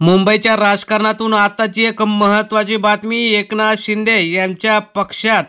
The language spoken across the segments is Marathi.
मुंबईच्या राजकारणातून आताची एक महत्त्वाची बातमी. एकनाथ शिंदे यांच्या पक्षात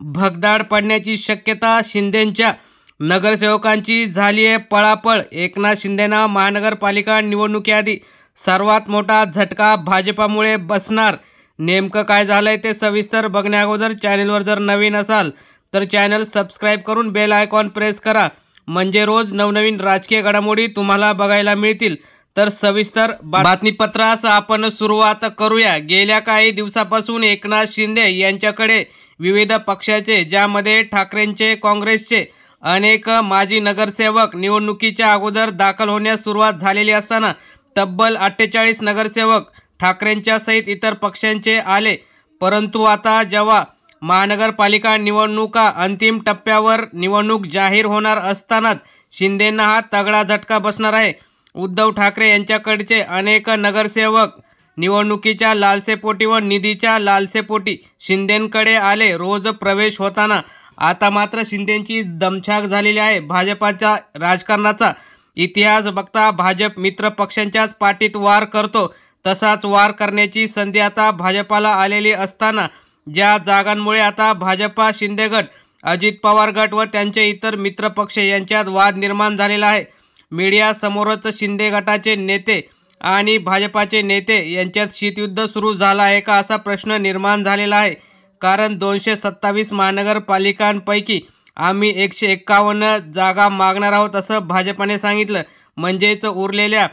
भगदाड पडण्याची शक्यता. शिंदेंच्या नगरसेवकांची झाली आहे पळापळ. एकनाथ शिंदेंना महानगरपालिका निवडणुकीआधी सर्वात मोठा झटका भाजपामुळे बसणार. नेमकं काय झालंय ते सविस्तर बघण्याअगोदर चॅनलवर जर नवीन असाल तर चॅनल सबस्क्राईब करून बेल आयकॉन प्रेस करा, म्हणजे रोज नवनवीन राजकीय घडामोडी तुम्हाला बघायला मिळतील. तर सविस्तर बातमीपत्रास आपण सुरुवात करूया. गेल्या काही दिवसापासून एकनाथ शिंदे यांच्याकडे विविध पक्षाचे, ज्यामध्ये ठाकरेंचे, काँग्रेसचे अनेक माजी नगरसेवक निवडणुकीच्या अगोदर दाखल होण्यास सुरुवात झालेली असताना तब्बल 48 नगरसेवक ठाकरेंच्या सहित इतर पक्षांचे आले. परंतु आता जेव्हा महानगरपालिका निवडणुका अंतिम टप्प्यावर निवडणूक जाहीर होणार असतानाच शिंदेंना हा तगडा झटका बसणार आहे. उद्धव ठाकरे यांच्याकडचे अनेक नगरसेवक निवडणुकीच्या लालसेपोटी व निधीच्या लालसेपोटी शिंदेंकडे आले. रोज प्रवेश होताना आता मात्र शिंदेंची दमछाक झालेली आहे. भाजपाच्या राजकारणाचा इतिहास बघता भाजप मित्र पक्षांच्याच पाठीत वार करतो, तसाच वार करण्याची संधी आता भाजपाला आलेली असताना ज्या जागांमुळे आता भाजपा शिंदे गट, अजित पवार गट व त्यांचे इतर मित्रपक्ष यांच्यात वाद निर्माण झालेला आहे. मीडिया समोरच शिंदे गटाचे नेते आणि भाजपाचे नेते यांच्यात शीतयुद्ध सुरू झालं आहे का, असा प्रश्न निर्माण झालेला आहे. कारण 227 महानगरपालिकांपैकी आम्ही 151 जागा मागणार आहोत असं भाजपाने सांगितलं. म्हणजेच उरलेल्या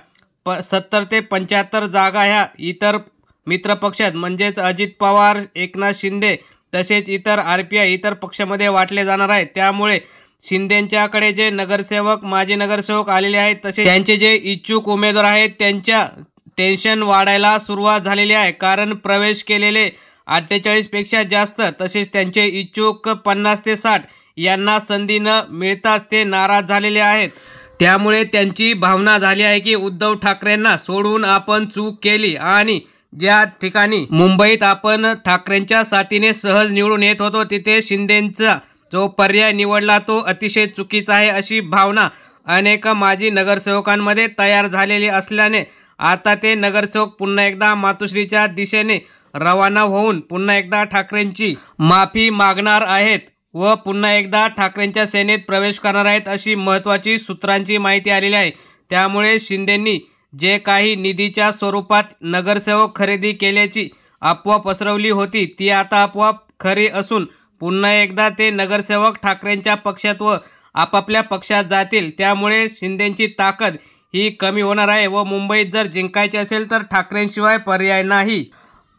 70 ते 75 जागा ह्या इतर मित्रपक्षात म्हणजेच अजित पवार, एकनाथ शिंदे तसेच इतर RPI इतर पक्षामध्ये वाटले जाणार आहेत. त्यामुळे शिंदेंच्याकडे जे नगरसेवक, माजी नगरसेवक आलेले आहेत तसे त्यांचे जे इच्छुक उमेदवार आहेत त्यांच्या टेन्शन वाढायला सुरुवात झालेली आहे. कारण प्रवेश केलेले 48 पेक्षा जास्त तसेच त्यांचे इच्छुक 50 ते 60 यांना संधी न मिळताच ते नाराज झालेले आहेत. त्यामुळे त्यांची भावना झाली आहे की उद्धव ठाकरेंना सोडून आपण चूक केली आणि ज्या ठिकाणी मुंबईत आपण ठाकरेंच्या साथीने सहज निवडून येत होतो तिथे शिंदेंचा जो पर्याय निवडला तो अतिशय चुकीचा आहे, अशी भावना अनेक माजी नगरसेवकांमध्ये तयार झालेली असल्याने आता ते नगरसेवक पुन्हा एकदा मातोश्रीच्या दिशेने रवाना होऊन पुन्हा एकदा ठाकरेंची माफी मागणार आहेत व पुन्हा एकदा ठाकरेंच्या सेनेत प्रवेश करणार आहेत, अशी महत्त्वाची सूत्रांची माहिती आलेली आहे. त्यामुळे शिंदेंनी जे काही निधीच्या स्वरूपात नगरसेवक खरेदी केल्याची अफवा पसरवली होती ती आता अफवा खरी असून पुन्हा एकदा ते नगरसेवक ठाकरेंच्या पक्षात व आपापल्या पक्षात जातील. त्यामुळे शिंदेंची ताकद ही कमी होणार आहे व मुंबईत जर जिंकायचे असेल तर ठाकरेंशिवाय पर्याय नाही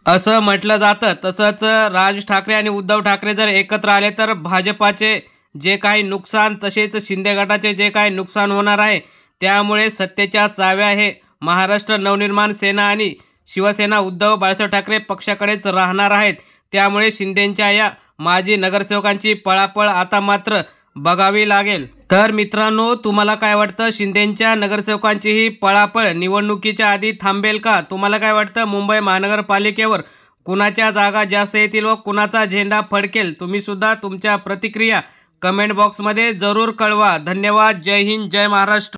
असं म्हटलं जातं. तसंच राज ठाकरे आणि उद्धव ठाकरे जर एकत्र आले तर भाजपाचे जे काही नुकसान तसेच शिंदे गटाचे जे काही नुकसान होणार आहे. त्यामुळे सत्तेच्या चाव्या हे महाराष्ट्र नवनिर्माण सेना आणि शिवसेना उद्धव बाळासाहेब ठाकरे पक्षाकडेच राहणार आहेत. त्यामुळे शिंदेंच्या या माजी नगरसेवकांची पळापळ आता मात्र बघावी लागेल. तर मित्रांनो, तुम्हाला काय वाटतं, शिंदेंच्या नगरसेवकांची ही पळापळ निवडणुकीच्या आधी थांबेल का? तुम्हाला काय वाटतं, मुंबई महानगरपालिकेवर कुणाच्या जागा जास्त येतील व कुणाचा झेंडा फडकेल? तुम्ही सुद्धा तुमच्या प्रतिक्रिया कमेंट बॉक्समध्ये जरूर कळवा. धन्यवाद. जय हिंद, जय महाराष्ट्र.